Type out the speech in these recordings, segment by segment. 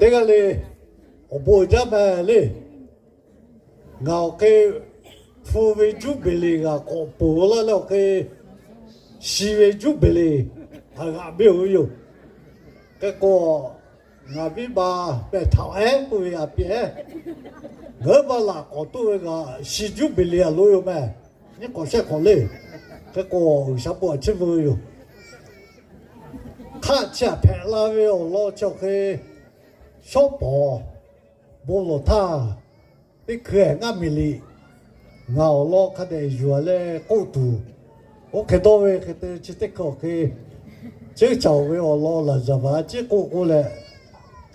thế cái này ở bộ giá mà này ngào cái phu về chú bể này ngào có bộ là cái xí về chú bể này thằng ngà biểu yêu cái cô ngà bị bà bị tháo hết cô về bé ngỡ bà là có tôi ngà xí chú bể này luôn mà nhưng có sẽ có lên cái cô sao bộ chứ vui yêu khá chả phải là về lo cho cái số bỏ bố lô tha cái cửa ngã mì lì ngào lo cái này vừa lên cố tù ok đó về cái chỉ tích có cái chế cháu về lo là giờ và chế cô lại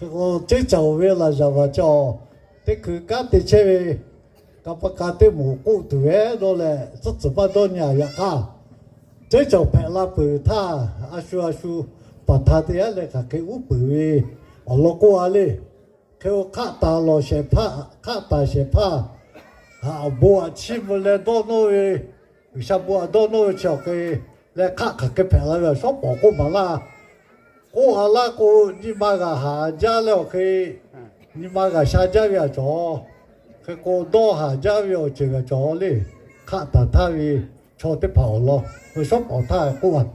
cái cô chế cháu về là giờ và cho cái cứ cá thì chế về các bác cá thì mù cố tù về đó là rất là bao nhà ya cả chế cháu phải là bự tha asu bà thà thì là cái úp bự ở lo cô ali cái khát ta lo sẽ phá khát ta sẽ phá bùa chim lên đó nuôi sao bùa đó nuôi cho cái lại khát cái phải là số bỏ cô mà là cô là cô đi mà cái gia liệu cái đi mà cái sa gia về cho cái cô đó gia về chỉ cái cho đi khát ta thay vì cho tới bảo lo cái số bỏ thay cô ăn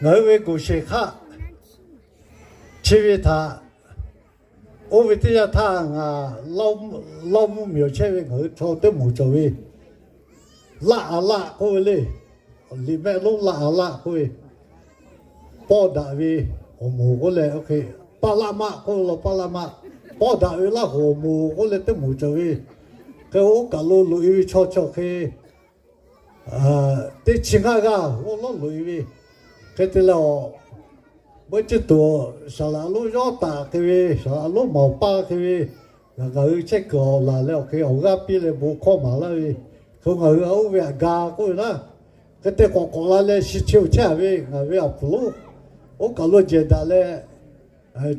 người về cô sẽ khát chỉ vì ta ô vì thế thằng lâu miêu chơi với người cho tới một chỗ đi lạ cô đi li mẹ lúc lạ cô đi bỏ đại vì hồ mù cô lên ok Palama cô là Palama bỏ đại vì là hồ mù cô lên tới một chỗ đi cái ô cả lô lùi cho cái tới chính cái ô lô lùi vì cái thứ là bởi chứ tụi sao là lúc gió ta cái gì sao là lúc màu ba cái gì là người chết cỏ là leo cái ổ gà pi là bố khó mà là gì không người ấu về gà coi đó cái tên có là lên xí chiếu cha về về ấp lú ở cả lúc chuyện đó là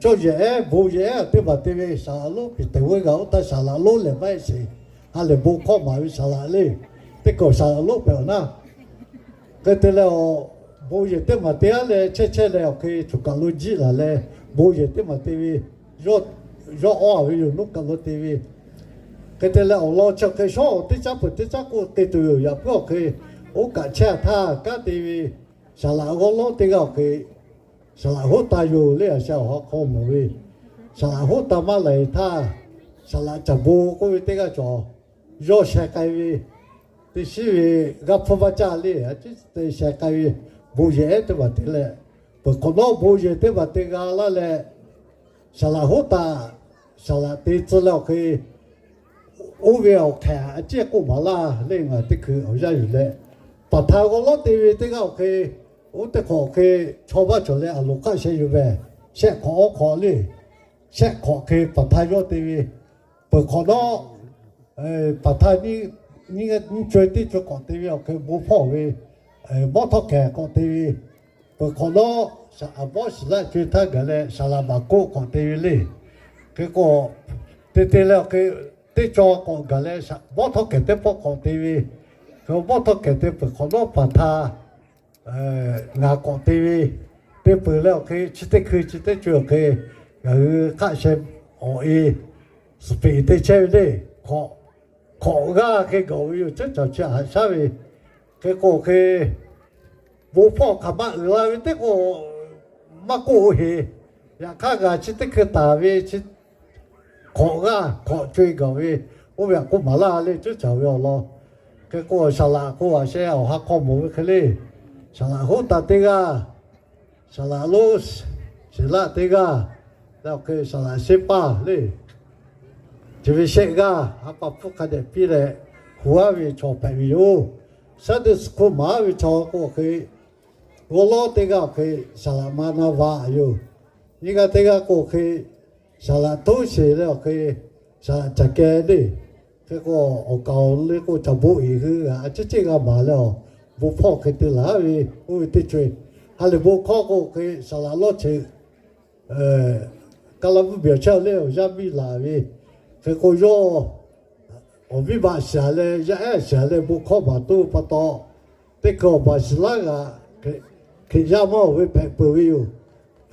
cho dễ bố dễ thế mà thế về sao lúc bị tiêu gạo ta sao là lúc là vậy gì hay là bố khó mà sao là lên thế có sao là lúc vậy na cái tên là bố giờ tới mà té là chết là cái chụp cả lối gì là bố giờ tới mà tivi rõ ví dụ lúc cả lối tivi cái thế là ông lo cho cái số tới chắc cô cái từ giờ có cái ông cả cha tha cả tivi sao là ông lo tới cái sao là hốt taอยู่เลยsao họ không mà vì sao là hốt ta mà lại tha sao là chả bố có tới cái chỗ rõ sẽ cái vì thì vì gặp phong ba cha đi chứ sẽ cái vì bố dễ thế mà thế là bởi còn nó bố dễ thế mà thế là là sao là hốt ta sao là thế cho là cái ô véo thẻ chia cũng mà là lên là thế cứ ở ra rồi đấy bà thao có lót thì thế cái ô thế có cái cho ba chỗ này lúc cái sẽ về sẽ khó đi sẽ khó cái bà thao cho thì bởi còn nó bà thao như chơi tí cho còn thì cái bố phò về bó thóc kẻ có tivi, bởi còn đó bó xí lại chuyện thay cái này sao là bà cô có tivi đi, cái cô tê là cái tê cho có cái này bó thóc kẻ tê bó có tivi, cái bó thóc kẻ tê bởi còn đó bà tha ngà có tivi, tê bởi là cái chỉ tê chưa cái các xem họ speed tê chơi đi, khó ra cái狗yêu chết cho chả sao vậy cái cô cái bố phò cả bạn là cái cô mà cô hề ya khác là chỉ cái ta về chỉ khó chơi cái về cô việc cô mà la lên chứ chả việc lo cái cô sao là cô sẽ ở học có một cái này sao là hốt ta thế ga sao là lô sẽ là thế gaแล้วcái sao là sẽ pa đi chỉ vì sẽ ga học phục cái đấy pi đấy hoa về cho phải video sau đó cô mà về cho cô cái cô lo thế cái salamana va yêu như cái cô cái salato sẽ là cái chả cái đi cái cô ở cầu lấy cô chăm bố ý cái chứ cái mà là bố phò cái từ lá vì ôi thế chơi hay là bố khó cô cái salalo chơi cái là biểu trao lên ra bị là vì cái cô vô ở vì bà xả lên giá xả lên bố khó mà tu bắt to thế cô bà xả là cái giá mà với bè bự yêu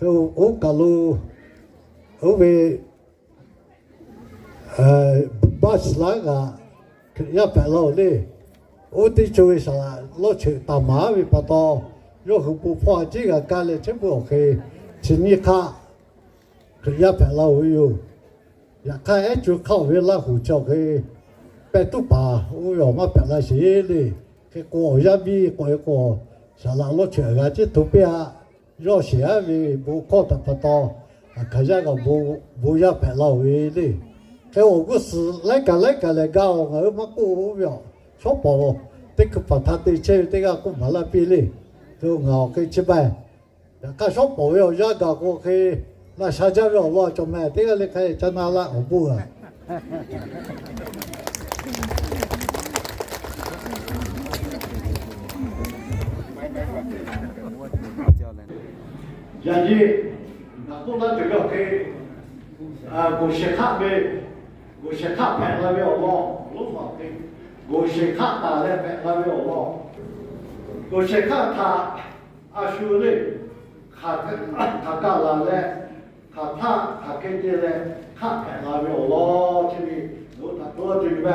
cái ô cả lu ở về bác lá cả ya phải lâu đi ở đi chơi sao lo chơi tàu má vì bắt đầu rồi không bù phá chỉ cái này全部OK chỉ ni cả ya phải lâu yêu ya cái chỗ khâu về là hồ cho cái bé tu bà ôi mà phải là gì đi cái cô ya bị cô sao lo chơi cái chỉ tu bia rồi sẽ vì bù khó tập bắt đầu cái cái bù ya phải lâu đi cái我故事来搞，我嘛过表，说宝，这个把他的这个过完了比例，就我给几百，看说宝要这个我可以，那下家表我就买这个你可以在那了，我不啊。然后，那过了这个可以，我先看呗。我先看拍了没有咯，路旁边，我先看打来拍了没有咯，我先看他叔嘞，他干了嘞，他跟着嘞，看拍了没有咯，这里有他多这个呗，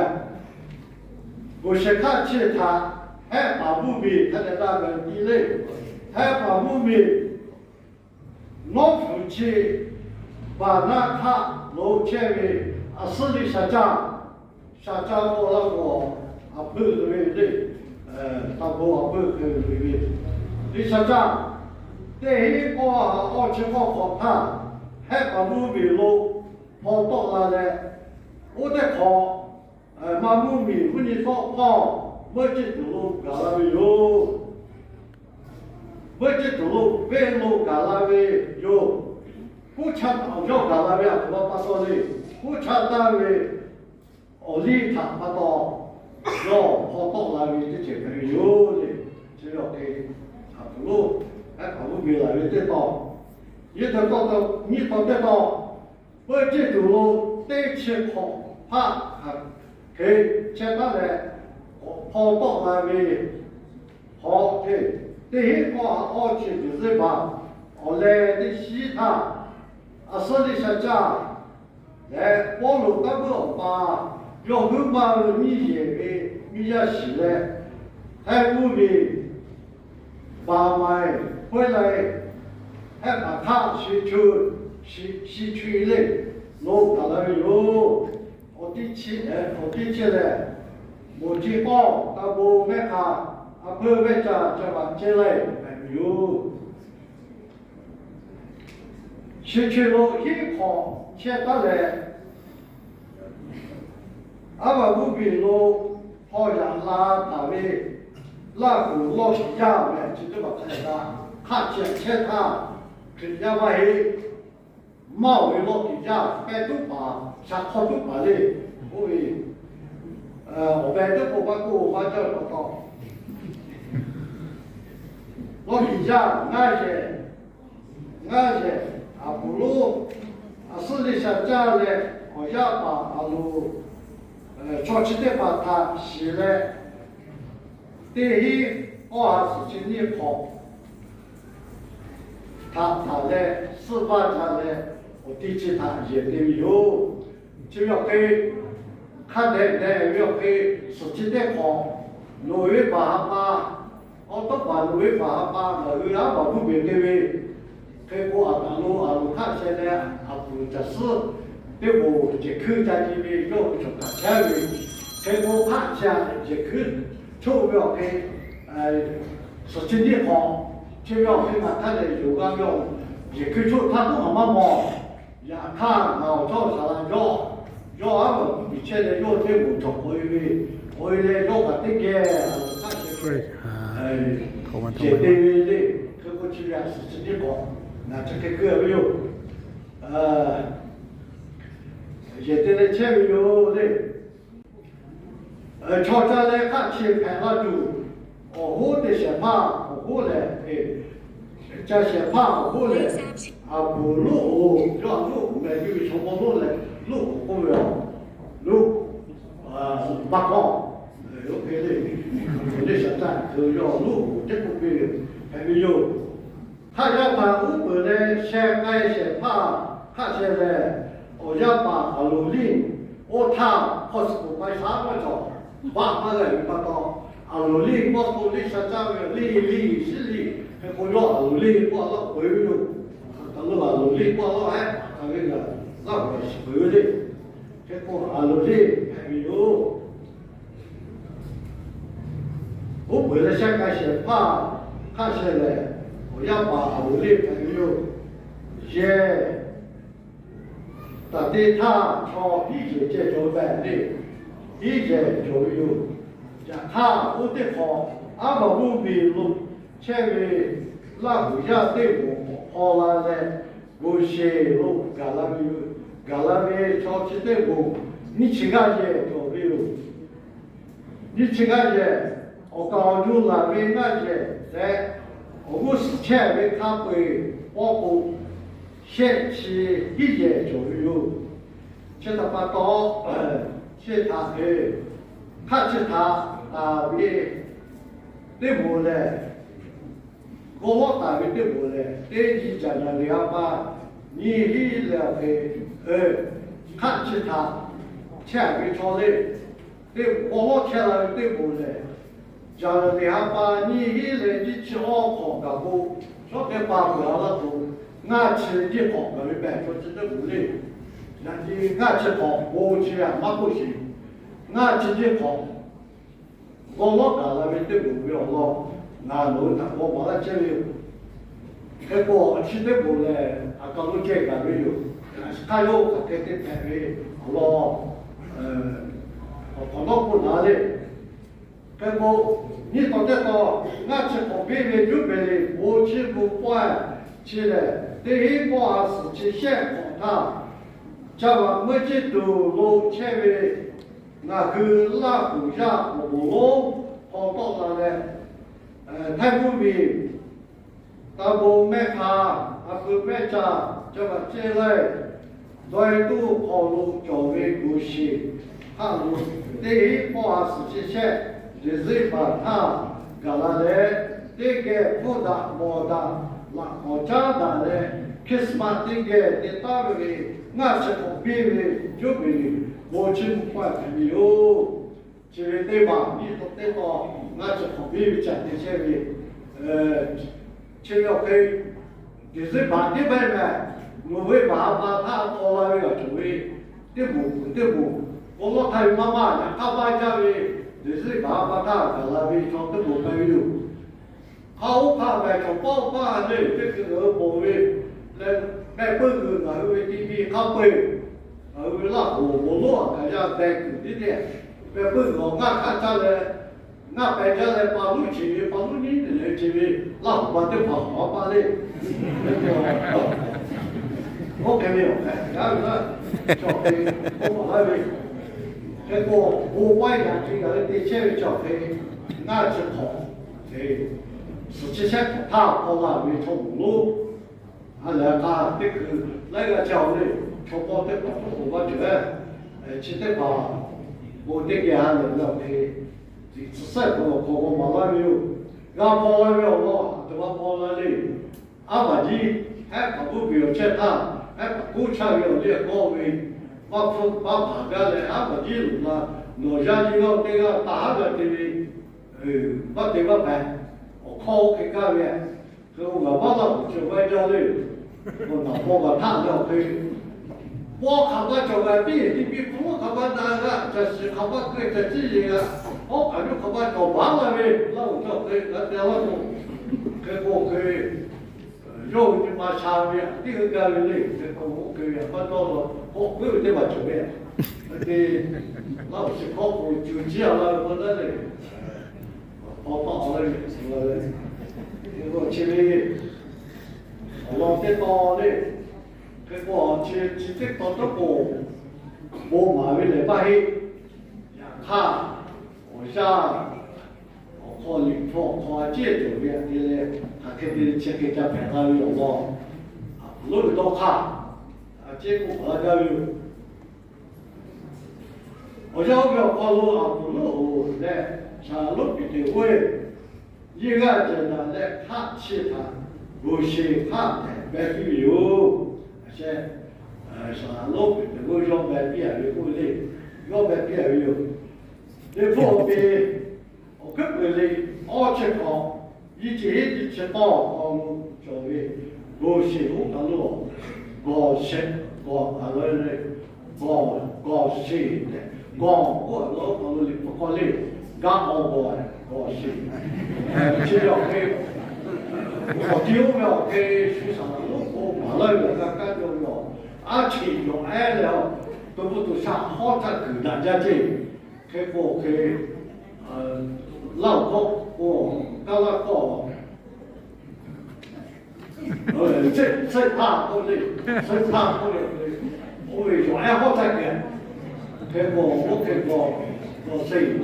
我先看去他，还把木米他在那个地嘞，还把木米弄出去，把那他楼前面。市里下家过那个不对的，大哥不对，你下家，第一个2,000块他，还把木米路跑到那嘞，我在考，把木米和你说跑，我这路干了没有？我这路半路干了没有？不抢到要干了没有？我把说的。不查单位，里他把到，跑到那边这些朋友的，只要给不路，跑路没那边得到，你到我这路得去跑，给接下来跑到那边，好的，第一个去就是把，来的其他，手里下家。来，网络那个把要不把你也洗来，还不比把买回来，还把它洗去了，弄到了有，我的起来，我去报，那不买卡，不买家把进来没有，洗去了一跑。现在嘞，阿爸不比路好像拉位，拉古老是样的，就这么看见他，人家话嘿，毛为老底下该都把，啥好都把嘞，我为，我们这不把叫不到，老底下那些不如。市里下家嘞，我要把路，早起得把它洗来，第一2是今年跑，他嘞4把他嘞，我地基他也得有，就要给，看得要给10得跑，路一把，我都把路一把，路要把路边的位。给我路看现在不就是对我这口家里面要不就看前面，给我看下这口就要给是今天好，就要给他的有个要这口就他不好嘛，也看照啥了要我以前的要这我做我来要把这个看这这对的，给我这边是今天好。那这个没有，现在的前面有的，吵架来看去拍那住，我的些怕，我来，这些怕我来，不路让路没有什么路来，路不了，路八高，有别的，有的小站都要路，这不别还没有。他要把500的先爱先怕，看现在我要把努力，我他或是不买啥个着，把个人把到努力我努力实在个力是力，我要努力我了回路，等到努力我了哎，那个那个是回的，结果努力还没有。我为了想看些怕看下来，我要把努力朋友也。但对他朝一节接受办理，一节就有，讲他不得好，阿个不比路，前面那不下对我好了嘞，我写路干了没有，干了没朝起对我，你去看些就没有，你去看些，我高中那边那些在，我是前面看会包括。先去一节就有，现在把刀先打开，看起他大卫对不嘞？我老大卫对不嘞？对你讲的两把，你一了开，看起他前面朝的，对我老天了对不嘞？讲的两把，你一来你去好好干部，说的把不了了都。俺吃的好，我们摆出去的不累。人家俺吃好，我吃啊那不行。俺吃的好，我老干了没得目标了，俺弄他我把他接了。结果吃的不嘞，啊搞到这个没有，他有他给的排位，我跑到不拿的。结果你到这到，俺吃好别的就别的，我吃不惯。起来，第一把是去先考他，叫我没去走路前面，那个拉骨下不路跑到那嘞，太不明，他不买卡，他不买家，叫我进来，再度跑路交为过去，他路第一把是去先，就是把他搞下来，这个不大不大。那我家的嘞，开始把这个的大个的，俺是旁边的就别的，我去不管朋友，就是对吧？你都对吧？俺是旁边讲的这个，就要给，就是把这边呢，我会把他拖来个作为对不？我老太妈妈呢，他把家里就是把他搞来为装的不朋友。好怕买个包包的，这个部位，买本个那个地皮靠背，那个那我老大家在古里的，买本个俺看下来，俺摆下来把路前面，把路里的人前面，那我得跑好把的，我给没有开，然后呢，交给我那边，结果我外阳这个的前面交给俺去跑，实际上他跑了没从路，那他这个那个教练，从跑的跑出我觉得，其实把我这个还能了给，只是我马上没有，俺跑了没有我，对吧？跑了嘞，俺把你还跑不了去他，还不抢有这高位，把旁边的俺把你路了，落下这个这个大个的，把这个牌。靠开干的，和我把那就外家的，我拿包个汤料去，我看个就外比我看个那个，这是看个对这自己个，我感觉看个就完了呗，那我就可以那这样子，给我可以，肉就把下面这个干的嘞，这个我可以把到了，我没有这把酒的，那我是靠谱就这样了，我那里。我到了我前面我在到嘞，结果去这到这我马上来把黑，他我想我靠接住的嘞，他肯定去给家排他有我，路都看，结果我家有，我要不要跑路不路来。上路比的位，一个简单的看其他，不是看的，白旅游，些啥老的我要买别的过来，要买别的哟。你方便，我根本的二七号，以前的七八号作为我是我的路，我是我阿拉的我是的，我老公的不可能，刚好我是，只要给。我丢了给学生，我完了有个干掉了，而且用爱了，都不都想好他给大家这，给我给老高我刚刚搞，这他不对，这他不对，我为用爱好他给我给我谁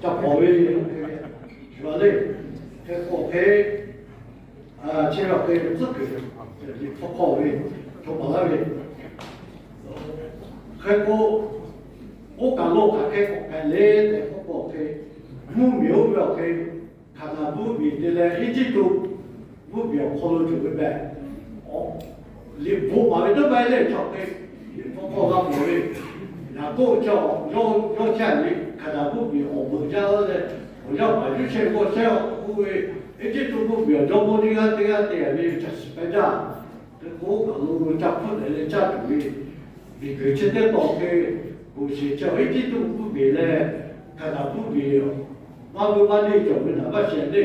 叫保卫是吧嘞？给我给。介绍给这个你不好为，做不来的。还我讲老看开看来的不好开，目标不要开，看他目标的嘞，一直都目标考虑就会办。哦，你不买都买来就开，你不好他不会，然后要钱的，看他目标，我家的我要买就钱我想不会。一直都不表彰我这个店里就是摆家，我讲路家铺的家主的，你可现在到给我是叫一直都不别嘞，看他不别，我们把你做的那么现在，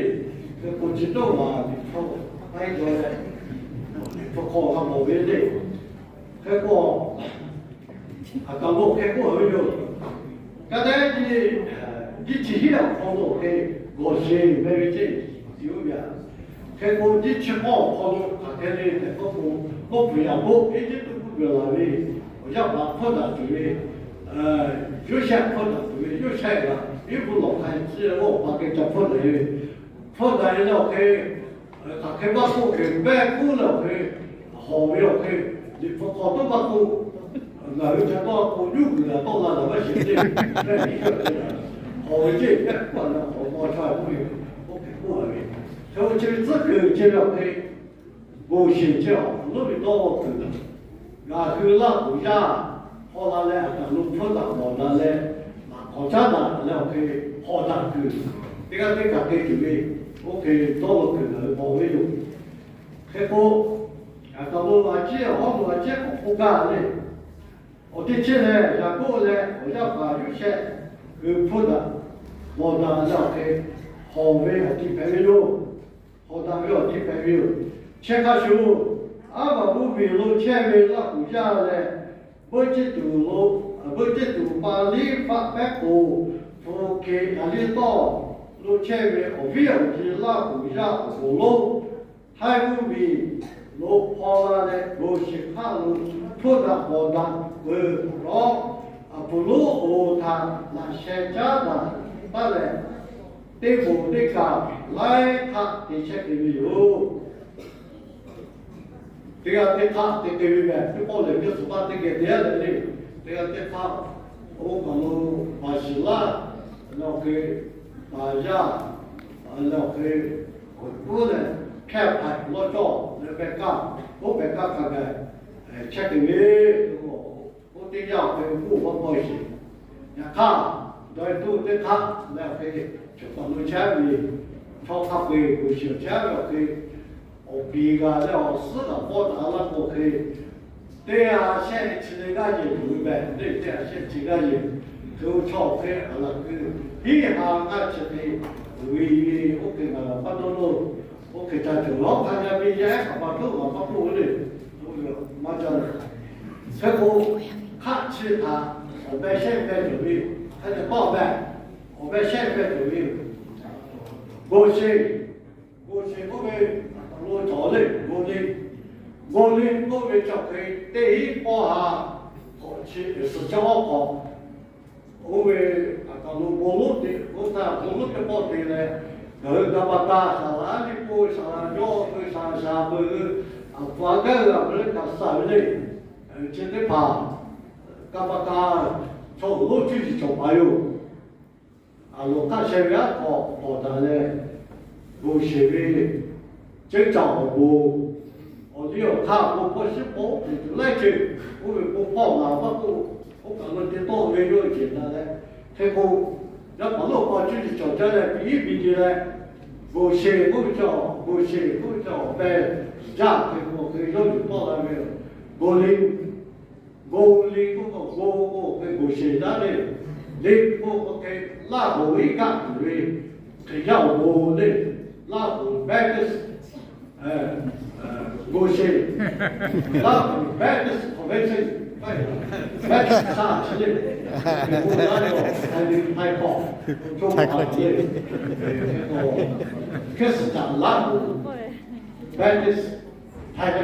这不知道啊，你说那个嘞，不考他冇别的，开过，当我开过很久，刚才你提起来考到给我是没有这。有边，开过一七号跑到大概的那个我不要我一直都不表那位，我要把跑到这里，有些跑到这里有些个，又不老看，只有我把给他跑到跑到了大概把我给买过了好不了你不好多把我，那有些把我六个人到那么现在，好这完了我差不多。所以这个就要给我先教，努力到我可能，然后那国家好拿来，农村的好拿来，国家拿来可以好拿去，这个这个我可以到了可能保卫用，还过到我把这好多这个不干的，我的这呢，然后呢，我要把有些破的，我拿了给好为好的朋友。好大不了地朋友，前个时候，俺们不比路前面那国家嘞，不知道路，不知道把立法办过，不给哪里到，路前面我不要去那国家过路，还不比路跑了嘞，路是看路，破的好大，不老，不路后他那些家的，当然。对不对个来他的确的有，这个对他的对面，这包人就是把这个别人的，这个对他，我可能把西拉，然后给大家，然后给我人开牌老早那边干，我边干看看，吃的月我这样给我不高兴，你看，对都对他那可以。就当路前面，超咖啡不行，前面可以，别个了四个包大了我可以，对呀，现在吃那个人明白，对，现在这个人都超费了，一下俺吃的，唯一我给他把多路，我给他走老看见没人，把头发把过来，我就马上，最后看其他，我们现在准备，他就报办。我们现在准备，我们找的，我们就可以第一步啊，是教好，我们网络的报的呢，那么大上哪里不上腰不上下不发个不是干啥的，今天怕，干嘛干，从路去走嘛哟。我看前面好的嘞，我前面经常我的有他我不是我来去，我报了我讲了这多没有简单的，这个要把老把自己找出来比一比的来，我写我找呗，家这个可以要求报了没有？我哩我给写的嘞，哩我给拉我一个嘞，只要我嘞拉我白的是。我是，那白的是白色，白的啥之类的，我那个还好，中华的，开始讲拉布，白的是太太，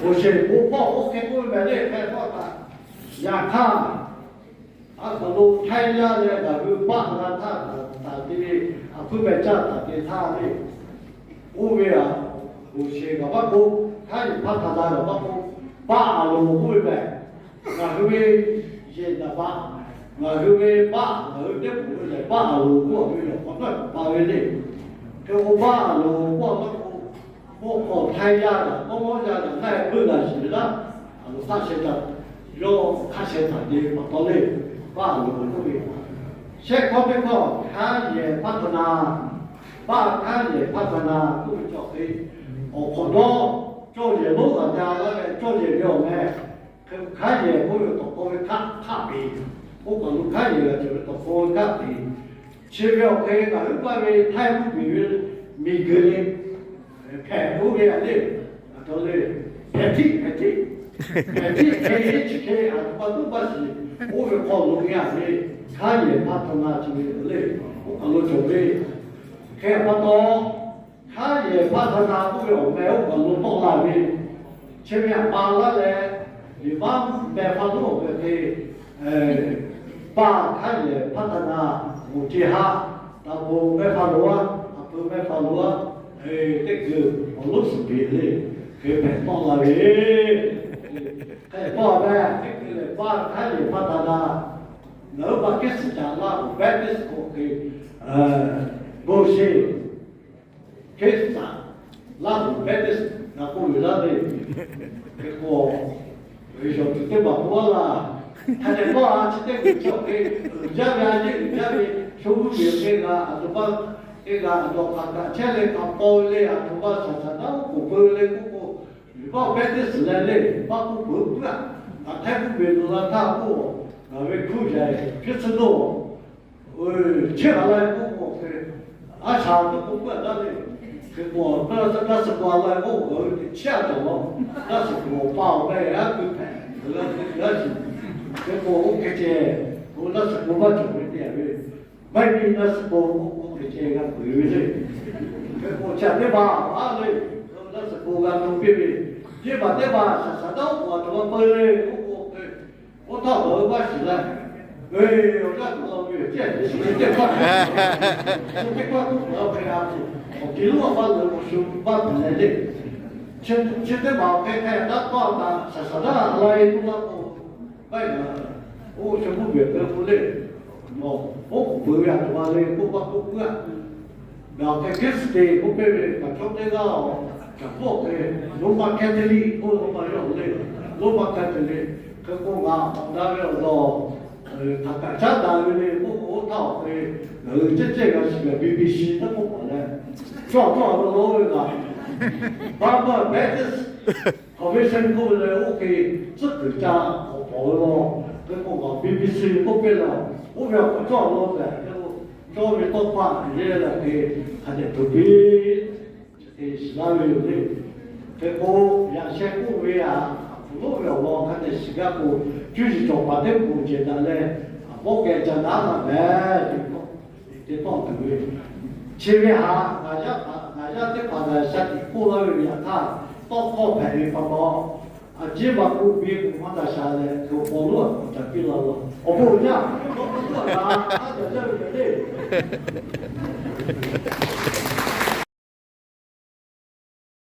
我是我报我给我买的开发的。亚他，kalau Thailand le kalau bahasa tadi aku baca tadi tadi, ubia, usia apa Thai patah apa bahalu ubia, ngahui je apa, ngahui ngahui ubia bahalu ubia apa bahalu, kalau bahalu我Thailand的，我家的太不难是的，他现在。要看现场的报道嘞，把路都给。现在这个看也发展呐，看也发展呐，都叫黑。很多做业务的家那个做业务呢，看也不有多高的差别。我讲路看也就是多高的差别。前面可以讲有关于太不比如每个人看不一样的，都是拍体。KHK 都不是，我是靠农业的，看也怕他妈这个累，我讲了准备，看不到，看也怕他拿不了，没有讲了到那边，前面扒了来，你把没法弄可以，把看也怕他拿不接下，然后没法弄啊，不没法弄啊，这个我都是别的，给拍到那边。报呗，这个把看也把他的，能把这事讲了，白的时候给某些开始讲，那白的是那不有那的，结果为什么这把多了？他在报啊，这个就给家里收入这个啊，就把这个就看前来看包嘞啊，就把那不包嘞不。把白的时代嘞，把不不啊，太不别弄了，他不，为苦些，别吃多，吃下来不差都不管那的，我那是过来我吃着了，那是我包的啊，那是，我给这，我那是我把准备点的，外面那是我给这个回的，我吃的吧，那是我干东边的。这把啥都我怎么背嘞？我到头把起来，我这老远这块都不要陪他去，我给我把人我手把本来的，现在把开那光啥的来都那我外头，我全部别的不累，我不要什么嘞，不要，然后开始的不别把从那个。我罗马开的里，我罗马用的，罗马开的里，可我那个说，他干啥单位的，我讨的，这个是个 BBC 的不过来，撞的老那个，把白的，好卫生部的我给自己家我跑了，跟我 BBC 不别了，我不要撞老的，就稍微多花一点了给，还得不必。是那个有的，这个原先部位啊，不要我看的时间不，就是做法的不简单嘞，我给讲哪个呗，这帮对不对？前面哈，俺家这把的身体过了有点大，到高排的发包，基本不比不放在下来，就网络就比了了，我不讲，我不做啊，他在这里的。